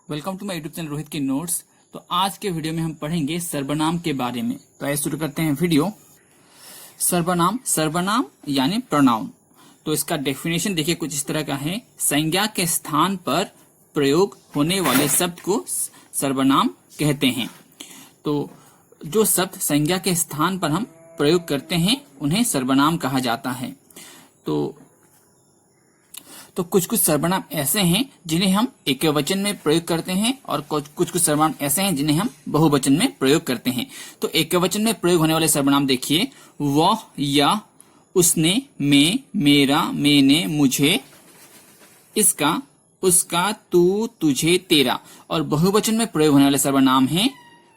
Welcome to my YouTube channel Rohit के notes. तो आज के वीडियो में हम पढ़ेंगे सर्वनाम के बारे में। तो आइए शुरू करते हैं वीडियो। सर्वनाम यानी प्रोनाउन। तो इसका डेफिनेशन देखिए कुछ इस तरह का है। संज्ञा के स्थान पर प्रयोग होने वाले शब्द को सर्वनाम कहते हैं। तो जो शब्द संज्ञा के स्थान पर हम प्रयोग करते हैं उन्हें सर्वनाम कहा जाता है। तो कुछ सर्वनाम ऐसे हैं जिन्हें हम एकवचन में प्रयोग करते हैं और कुछ सर्वनाम ऐसे हैं जिन्हें हम बहुवचन में प्रयोग करते हैं। तो एकवचन में प्रयोग होने वाले सर्वनाम देखिए, वह, या, उसने, मैं, मेरा, मैंने, मुझे, इसका, उसका, तू, तुझे, तेरा। और बहुवचन में प्रयोग होने वाले सर्वनाम हैं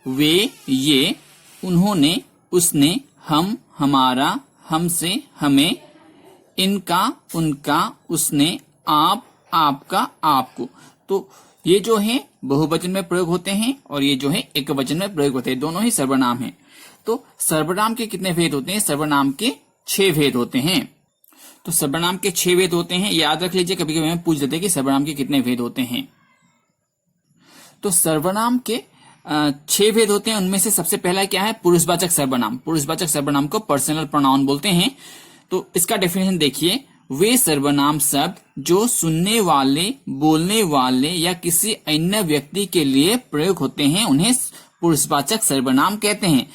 वे, ये, उन्होंने, उसने, हम, हमारा, हमसे, हमें, इनका, उनका, उसने, आप, आपका, आपको। तो ये जो है बहुवचन में प्रयोग होते हैं और ये जो है एकवचन में प्रयोग होते हैं। दोनों ही सर्वनाम हैं। तो सर्वनाम के कितने भेद होते हैं? सर्वनाम के 6 भेद होते हैं। तो सर्वनाम के 6 भेद होते हैं, याद रख लीजिए। कभी कभी हमें पूछ देते हैं कि सर्वनाम के कितने भेद होते हैं। तो सर्वनाम के 6 भेद होते हैं। उनमें से सबसे पहला क्या है? पुरुषवाचक सर्वनाम। पुरुषवाचक सर्वनाम को पर्सनल प्रोनाउन बोलते हैं। तो इसका डेफिनेशन देखिए, वे सर्वनाम शब्द जो सुनने वाले, बोलने वाले या किसी अन्य व्यक्ति के लिए प्रयोग होते हैं उन्हें पुरुषवाचक सर्वनाम कहते हैं।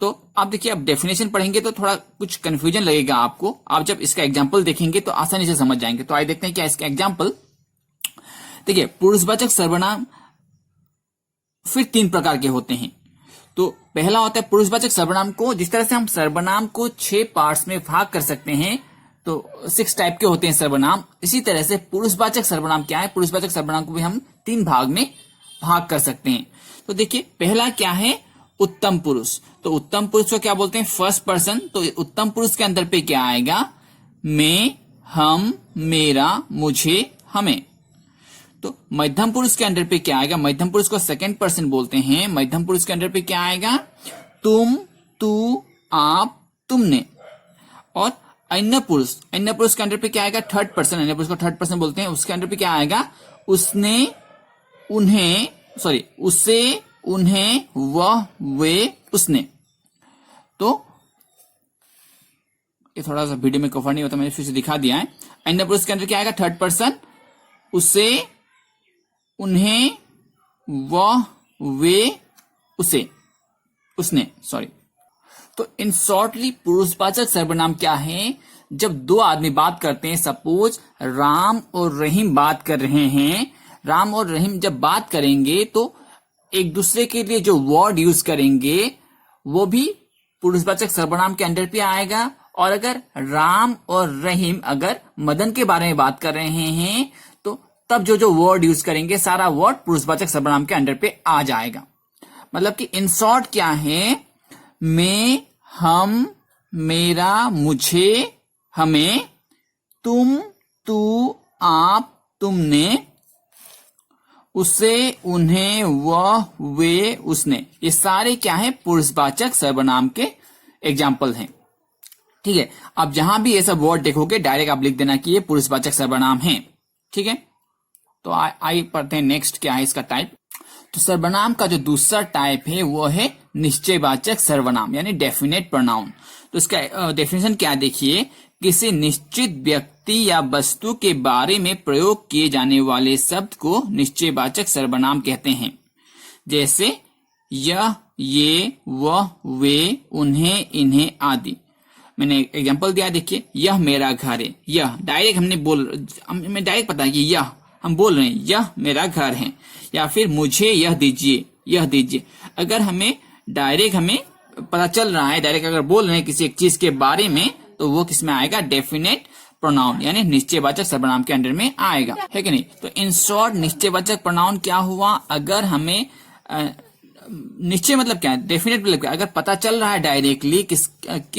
तो आप देखिए, अब डेफिनेशन पढ़ेंगे तो थोड़ा कुछ कंफ्यूजन लगेगा आपको। आप जब इसका एग्जाम्पल देखेंगे तो आसानी से समझ जाएंगे। तो आइए देखते हैं क्या इसका एग्जाम्पल। देखिए, पुरुषवाचक सर्वनाम फिर 3 प्रकार के होते हैं। तो पहला होता है पुरुषवाचक सर्वनाम को, जिस तरह से हम सर्वनाम को 6 पार्ट्स में भाग कर सकते हैं, तो 6 टाइप के होते हैं सर्वनाम। इसी तरह से पुरुषवाचक सर्वनाम क्या है? पुरुषवाचक सर्वनाम को भी हम 3 भाग में भाग कर सकते हैं। तो देखिए, पहला क्या है? उत्तम पुरुष। तो उत्तम पुरुष को क्या बोलते हैं? First person. तो उत्तम पुरुष के अंदर पे क्या आएगा? मैं, हम, मेरा, मुझे, हमें। तो मध्यम पुरुष के अंदर पे क्या आएगा? मध्यम पुरुष को सेकंड पर्सन बोलते हैं। मध्यम पुरुष के अंदर पे क्या आएगा? तुम, तू, आप, तुमने। और अन्य पुरुष के अंदर पे क्या आएगा? Third person. अन्य पुरुष को थर्ड पर्सन बोलते हैं। उसके अंदर पे क्या आएगा? उसने, उन्हें, उसे, उन्हें, वह, वे, उसने। तो ये थोड़ा सा वीडियो में कवर नहीं होता, मैंने फिर से दिखा दिया है। अन्य पुरुष के अंदर क्या आएगा? Third person. उसे, उन्हें, वह, वे, उसे, उसने, तो इन शॉर्टली पुरुषवाचक सर्वनाम क्या है? जब 2 आदमी बात करते हैं, सपोज राम और रहीम बात कर रहे हैं। राम और रहीम जब बात करेंगे तो एक दूसरे के लिए जो वर्ड यूज करेंगे वो भी पुरुषवाचक सर्वनाम के अंडर पे आएगा। और अगर राम और रहीम अगर मदन के बारे में बात कर रहे हैं तो तब जो वर्ड यूज करेंगे सारा वर्ड पुरुषवाचक सर्वनाम के अंडर पे आ जाएगा। मतलब कि इन शॉर्ट क्या है? मैं, हम, मेरा, मुझे, हमें, तुम, तू, आप, तुमने, उसे, उन्हें, वह, वे, उसने। ये सारे क्या है? पुरुषवाचक सर्वनाम के एग्जाम्पल हैं। ठीक है। अब जहां भी ये सब वर्ड देखोगे डायरेक्ट आप लिख देना कि ये पुरुषवाचक सर्वनाम है। ठीक है। तो आइए पढ़ते हैं नेक्स्ट क्या है इसका टाइप। तो सर्वनाम का जो दूसरा टाइप है वो है निश्चयवाचक सर्वनाम यानी डेफिनेट प्रोनाउन। तो इसका डेफिनेशन क्या देखिए, किसी निश्चित व्यक्ति या वस्तु के बारे में प्रयोग किए जाने वाले शब्द को निश्चयवाचक सर्वनाम कहते हैं। जैसे यह, ये, वह, वे, उन्हें, इन्हें आदि। मैंने एग्जांपल दिया, देखिए, यह मेरा घर है। यह डायरेक्ट हमें डायरेक्ट पता है कि यह हम बोल रहे हैं, यह मेरा घर है। या फिर मुझे यह दीजिए, यह दीजिए। अगर हमें डायरेक्ट पता चल रहा है, डायरेक्ट अगर बोल रहे हैं किसी एक चीज के बारे में, तो वो किस में आएगा? डेफिनेट प्रोनाउन यानी निश्चयवाचक सर्वनाम के अंडर में आएगा, है कि नहीं? तो इन शॉर्ट निश्चयवाचक प्रोनाउन क्या हुआ? अगर हमें निश्चय मतलब क्या है? डेफिनेट मतलब क्या? अगर पता चल रहा है डायरेक्टली किस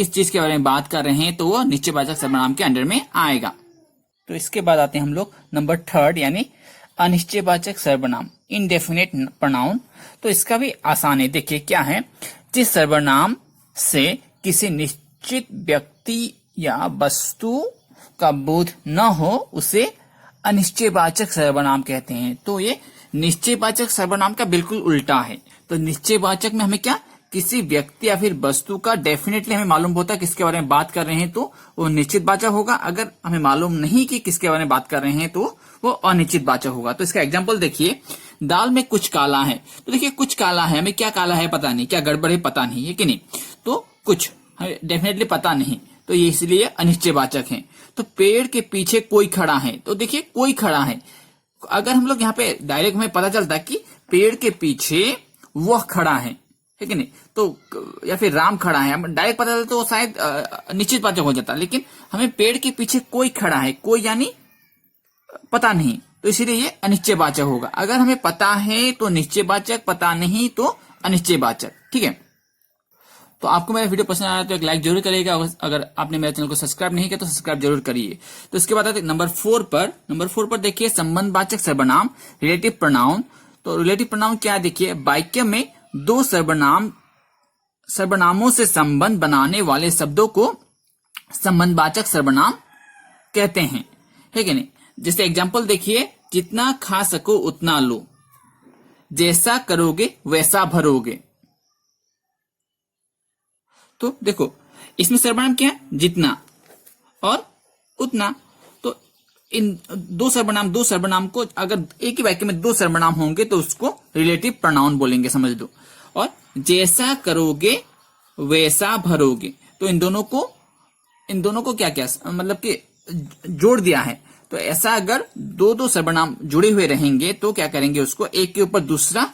चीज के बारे में बात कर रहे हैं तो वो निश्चयवाचक सर्वनाम के अंडर में आएगा। तो इसके बाद आते हैं हम लोग नंबर 3 यानी अनिश्चयवाचक सर्वनाम, इनडेफिनेट प्रोनाउन। तो इसका भी आसान है। देखिए क्या है, जिस सर्वनाम से किसी निश्चित व्यक्ति या वस्तु का बोध न हो उसे अनिश्चयवाचक सर्वनाम कहते हैं। तो ये निश्चयवाचक सर्वनाम का बिल्कुल उल्टा है। तो निश्चयवाचक में हमें क्या, किसी व्यक्ति या फिर वस्तु का डेफिनेटली हमें मालूम होता है किसके बारे में बात कर रहे हैं तो वो निश्चितवाचक होगा। अगर हमें मालूम नहीं कि किसके बारे में बात कर रहे हैं तो वो अनिश्चितवाचक होगा। तो इसका एग्जांपल देखिए, दाल में कुछ काला है। तो देखिए कुछ काला है, हमें क्या काला है पता नहीं, क्या गड़बड़ है पता नहीं है कि नहीं, तो कुछ हमें डेफिनेटली पता नहीं, तो ये इसलिए अनिश्चयवाचक है। तो पेड़ के पीछे कोई खड़ा है, तो देखिए कोई खड़ा है, अगर हम लोग यहाँ पे डायरेक्ट हमें पता चलता कि पेड़ के पीछे वह खड़ा है कि नहीं, तो या फिर राम खड़ा है, हम डायरेक्ट पता चलता तो शायद निश्चितवाचक हो जाता। लेकिन हमें पेड़ के पीछे कोई खड़ा है, कोई यानी पता नहीं, तो इसीलिए ये अनिश्चयवाचक होगा। अगर हमें पता है तो निश्चयवाचक, पता नहीं तो अनिश्चयवाचक। ठीक है, तो आपको मेरा वीडियो पसंद आया तो एक लाइक जरूर करिएगा। अगर आपने मेरे चैनल को सब्सक्राइब नहीं किया तो सब्सक्राइब जरूर करिए। तो इसके बाद नंबर 4 पर देखिए संबंधवाचक सर्वनाम, रिलेटिव प्रोनाउन। तो रिलेटिव प्रोनाउन क्या है, देखिए वाक्य में दो सर्वनामों से संबंध बनाने वाले शब्दों को संबंधवाचक सर्वनाम कहते हैं, है कि नहीं। जैसे एग्जाम्पल देखिए, जितना खा सको उतना लो, जैसा करोगे वैसा भरोगे। तो देखो इसमें सर्वनाम क्या है, जितना और उतना। तो इन दो सर्वनाम को अगर एक ही वाक्य में दो सर्वनाम होंगे तो उसको रिलेटिव प्रोनाउन बोलेंगे, समझ लो। और जैसा करोगे वैसा भरोगे, तो इन दोनों को क्या क्या मतलब कि जोड़ दिया है। तो ऐसा अगर दो सर्वनाम जुड़े हुए रहेंगे तो क्या करेंगे, उसको एक के ऊपर दूसरा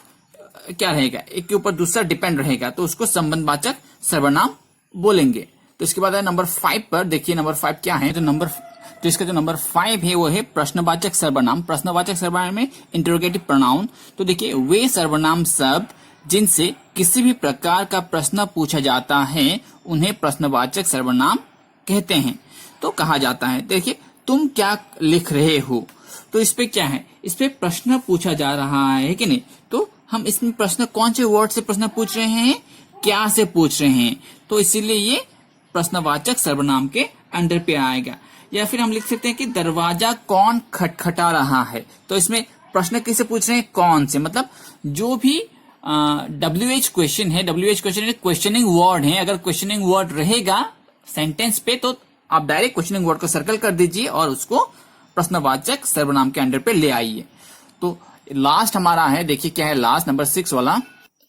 क्या रहेगा, एक के ऊपर दूसरा डिपेंड रहेगा, तो उसको संबंधवाचक सर्वनाम बोलेंगे। तो इसके बाद है नंबर 5 पर देखिए, नंबर 5 क्या है, तो इसका जो नंबर 5 है वो है प्रश्नवाचक सर्वनाम। प्रश्नवाचक सर्वनाम में इंटरोगेटिव प्रोनाउन। तो देखिए वे सर्वनाम शब्द जिनसे किसी भी प्रकार का प्रश्न पूछा जाता है उन्हें प्रश्नवाचक सर्वनाम कहते हैं। तो कहा जाता है, देखिए तुम क्या लिख रहे हो, तो इस पे क्या है, इस पे प्रश्न पूछा जा रहा है कि नहीं। तो हम इसमें प्रश्न कौन से वर्ड से प्रश्न पूछ रहे हैं, क्या से पूछ रहे हैं, तो इसीलिए ये प्रश्नवाचक सर्वनाम के अंडर पे आएगा। या फिर हम लिख सकते हैं कि दरवाजा कौन खटखटा रहा है, तो इसमें प्रश्न किसे पूछ रहे हैं, कौन से, मतलब जो भी WH क्वेश्चन है, WH क्वेश्चन क्वेश्चनिंग वर्ड है, अगर क्वेश्चनिंग वर्ड रहेगा सेंटेंस पे तो आप डायरेक्ट क्वेश्चनिंग वर्ड को सर्कल कर दीजिए और उसको प्रश्नवाचक सर्वनाम के अंडर पे ले आइए। तो लास्ट हमारा है, देखिए क्या है लास्ट, नंबर 6 वाला।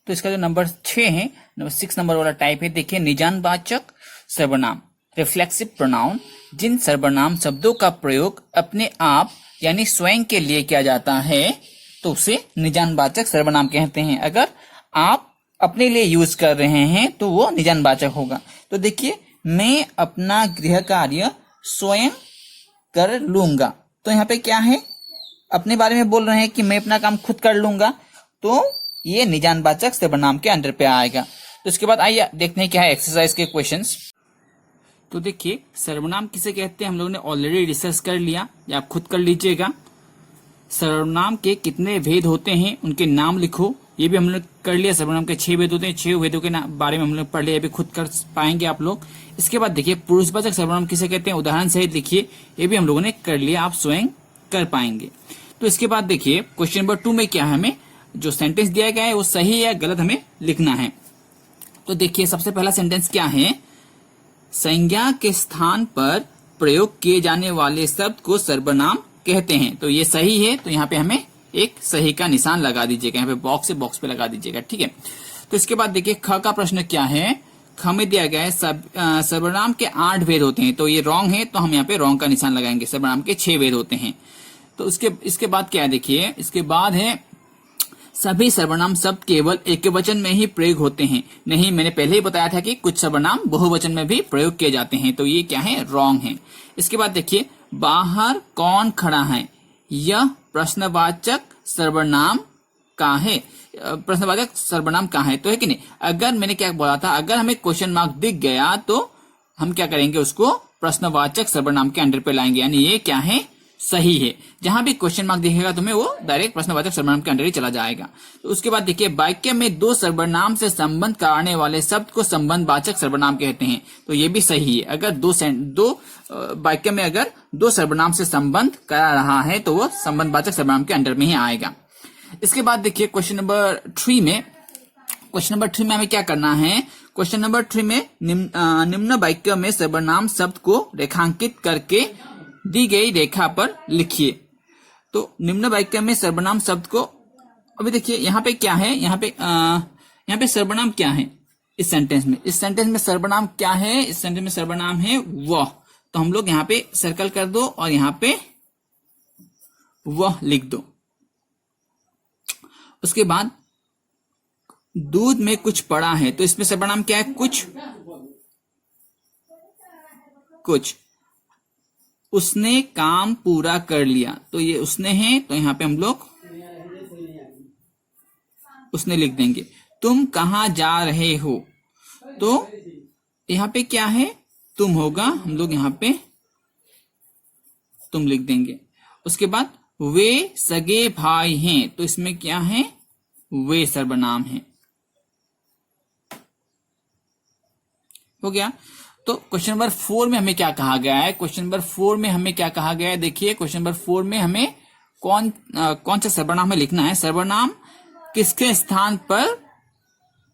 तो इसका जो नंबर 6 है, नंबर 6 नंबर वाला टाइप है, देखिए निजानवाचक सर्वनाम, रिफ्लेक्सिव प्रोनाउन। जिन सर्वनाम शब्दों का प्रयोग अपने आप यानी स्वयं के लिए किया जाता है तो उसे निजानवाचक सर्वनाम कहते हैं। अगर आप अपने लिए यूज कर रहे हैं तो वो निजानवाचक होगा। तो देखिए मैं अपना गृह कार्य स्वयं कर लूंगा, तो यहाँ पे क्या है, अपने बारे में बोल रहे हैं कि मैं अपना काम खुद कर लूंगा, तो ये निजानवाचक सर्वनाम के अंडर पे आएगा। तो इसके बाद आइए देखते हैं क्या है एक्सरसाइज के क्वेश्चंस। तो देखिए सर्वनाम किसे कहते हैं हम लोगों ने ऑलरेडी रिसर्च कर लिया, या आप खुद कर लीजिएगा। सर्वनाम के कितने भेद होते हैं उनके नाम लिखो, ये भी हम लोग कर लिया। सर्वनाम के 6 भेद होते हैं, 6 भेदों के बारे में हम लोग पढ़ लिया, ये भी खुद कर पाएंगे आप लोग। इसके बाद देखिए पुरुषवाचक सर्वनाम किसे कहते हैं, उदाहरण सहित लिखिए, ये भी हम लोगों ने कर लिया, आप स्वयं कर पाएंगे। तो इसके बाद देखिए क्वेश्चन नंबर 2 में क्या है, हमें जो सेंटेंस दिया गया है वो सही या गलत हमें लिखना है। तो देखिए सबसे पहला सेंटेंस क्या है, संज्ञा के स्थान पर प्रयोग किए जाने वाले शब्द को सर्वनाम कहते हैं। तो ये सही है, तो यहाँ पे हमें एक सही का निशान लगा दीजिएगा, यहाँ पे बॉक्स से बॉक्स पे लगा दीजिएगा, ठीक है। तो इसके बाद देखिए ख का प्रश्न क्या है, ख में दिया गया है सर्वनाम के 8 भेद होते हैं, तो ये रॉन्ग है, तो हम यहाँ पे रॉन्ग का निशान लगाएंगे। सर्वनाम के 6 भेद होते हैं। तो इसके बाद क्या है, देखिए इसके बाद है सभी सर्वनाम शब्द केवल एकवचन में ही प्रयोग होते हैं। नहीं, मैंने पहले ही बताया था कि कुछ सर्वनाम बहुवचन में भी प्रयोग किए जाते हैं, तो ये क्या है, रॉन्ग है। इसके बाद देखिए बाहर कौन खड़ा है, यह प्रश्नवाचक सर्वनाम का है, प्रश्नवाचक सर्वनाम का है, तो है कि नहीं। अगर मैंने क्या बोला था, अगर हमें क्वेश्चन मार्क दिख गया तो हम क्या करेंगे, उसको प्रश्नवाचक सर्वनाम के अंडर पे लाएंगे, यानी ये क्या है, सही है। जहां भी क्वेश्चन मार्क दिखेगा तुम्हें वो डायरेक्ट प्रश्नवाचक सर्वनाम के अंदर ही चला जाएगा। तो उसके बाद देखिए वाक्य में 2 सर्वनाम से संबंध कराने वाले शब्द को संबंधवाचक सर्वनाम कहते हैं, तो ये भी सही है। अगर दो वाक्य में अगर 2 सर्वनाम से संबंध करा रहा है तो वो संबंधवाचक सर्वनाम के अंडर में ही आएगा। इसके बाद देखिए क्वेश्चन नंबर 3 में, हमें क्या करना है। क्वेश्चन नंबर 3 में निम्न वाक्य में सर्वनाम शब्द को रेखांकित करके दी गई रेखा पर लिखिए। तो निम्न वाक्य में सर्वनाम शब्द को, अभी देखिए यहाँ पे क्या है, यहाँ पे सर्वनाम क्या है इस सेंटेंस में सर्वनाम क्या है, इस सेंटेंस में सर्वनाम है वह। तो हम लोग यहाँ पे सर्कल कर दो और यहाँ पे वह लिख दो। उसके बाद दूध में कुछ पड़ा है, तो इसमें सर्वनाम क्या है, कुछ। उसने काम पूरा कर लिया, तो ये उसने है, तो यहां पे हम लोग उसने लिख देंगे। तुम कहां जा रहे हो, तो यहां पे क्या है, तुम होगा, हम लोग यहां पे तुम लिख देंगे। उसके बाद वे सगे भाई हैं, तो इसमें क्या है, वे सर्वनाम है। हो गया। तो क्वेश्चन नंबर 4 में हमें क्या कहा गया है, देखिए क्वेश्चन नंबर 4 में हमें कौन सा सर्वनाम में लिखना है। सर्वनाम किसके स्थान पर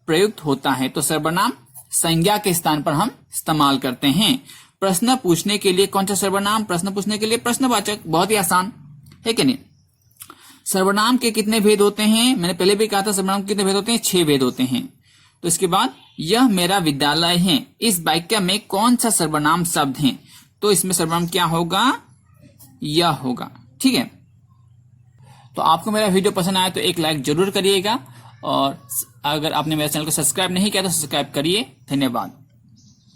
प्रयुक्त होता है, तो सर्वनाम संज्ञा के स्थान पर हम इस्तेमाल करते हैं। प्रश्न पूछने के लिए कौन सा सर्वनाम, प्रश्न पूछने के लिए प्रश्नवाचक, बहुत ही आसान है कि नहीं। सर्वनाम के कितने भेद होते हैं, मैंने पहले भी कहा था सर्वनाम के कितने भेद होते हैं, 6 भेद होते हैं। तो इसके बाद यह मेरा विद्यालय है, इस वाक्य में कौन सा सर्वनाम शब्द है, तो इसमें सर्वनाम क्या होगा, यह होगा। ठीक है। तो आपको मेरा वीडियो पसंद आया तो एक लाइक जरूर करिएगा, और अगर आपने मेरे चैनल को सब्सक्राइब नहीं किया तो सब्सक्राइब करिए। धन्यवाद।